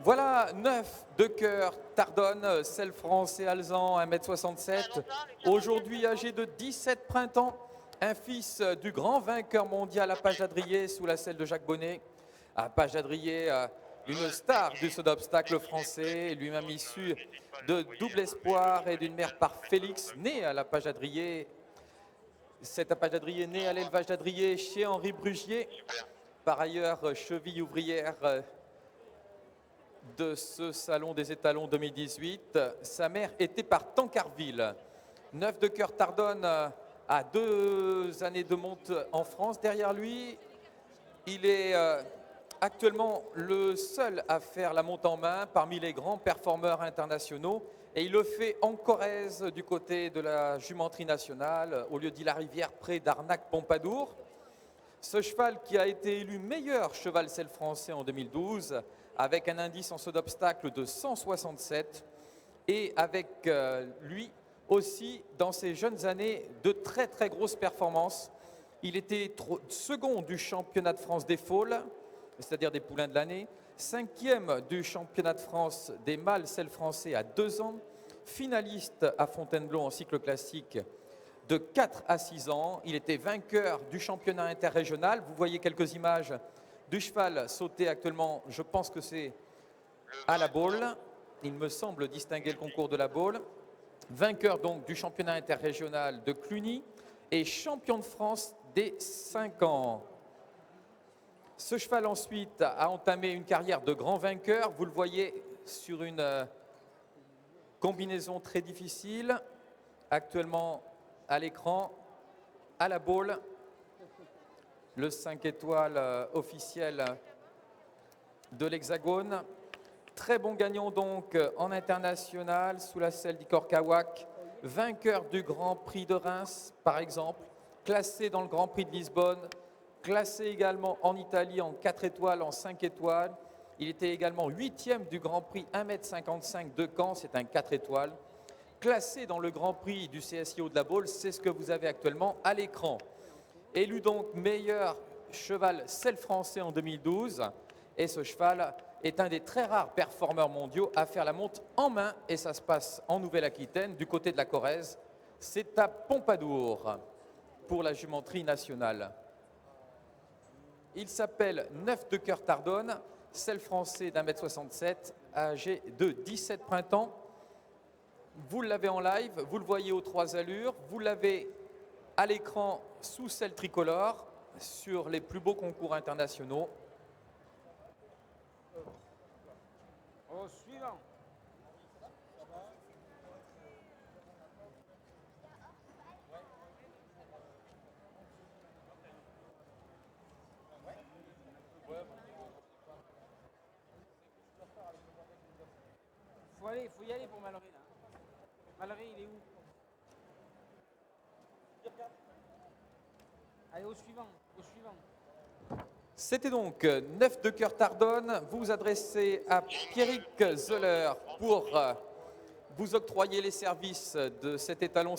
Voilà, 9 de cœur, Tardonne, Selle France et Alzan, 1,67 m. Aujourd'hui âgé de 17 printemps, un fils du grand vainqueur mondial à Page-Adrier sous la selle de Jacques Bonnet. À Page-Adrier, une star du saut d'obstacle français, lui-même issu de double espoir et d'une mère par Félix, né à la Page-Adrier. C'est à Page-Adrier, né à l'élevage d'Adrier chez Henri Brugier. Par ailleurs, cheville ouvrière de ce salon des étalons 2018. Sa mère était par Tancarville. 9 de cœur Tardonne a 2 années de monte en France derrière lui. Il est actuellement le seul à faire la monte en main parmi les grands performeurs internationaux. Et il le fait en Corrèze du côté de la jumenterie nationale, au lieu d'Île-à-Rivière, près d'Arnac-Pompadour. Ce cheval qui a été élu meilleur cheval selle français en 2012, avec un indice en saut d'obstacle de 167, et avec lui aussi, dans ses jeunes années, de très très grosses performances. Il était second du championnat de France des foals, c'est-à-dire des poulains de l'année, 5e du championnat de France des mâles selle français à 2 ans, finaliste à Fontainebleau en cycle classique de 4 à 6 ans. Il était vainqueur du championnat interrégional. Vous voyez quelques images du cheval sauté actuellement, je pense que c'est à la Baule. Il me semble distinguer le concours de la Baule. Vainqueur donc du championnat interrégional de Cluny et champion de France des 5 ans. Ce cheval ensuite a entamé une carrière de grand vainqueur. Vous le voyez sur une combinaison très difficile. Actuellement à l'écran, à la Baule, le 5 étoiles officiel de l'Hexagone. Très bon gagnant donc en international sous la selle d'Icorcawak, vainqueur du Grand Prix de Reims par exemple, classé dans le Grand Prix de Lisbonne, classé également en Italie en 4 étoiles, en 5 étoiles. Il était également 8e du Grand Prix 1,55 m de Caen, c'est un 4 étoiles. Classé dans le Grand Prix du CSIO de la Baule, c'est ce que vous avez actuellement à l'écran. Élu donc meilleur cheval selle français en 2012, et ce cheval est un des très rares performeurs mondiaux à faire la monte en main, et ça se passe en Nouvelle-Aquitaine, du côté de la Corrèze. C'est à Pompadour pour la jumenterie nationale. Il s'appelle 9 de cœur Tardonne, selle français d'1,67 m, âgé de 17 printemps. Vous l'avez en live, vous le voyez aux 3 allures, vous l'avez à l'écran sous selle tricolore sur les plus beaux concours internationaux. Au suivant. Faut y aller pour Mallory là. Mallory, il est où? Allez, au suivant, au suivant. C'était donc 9 de cœur Tardonne. Vous vous adressez à Pierrick Zoller pour vous octroyer les services de cet étalon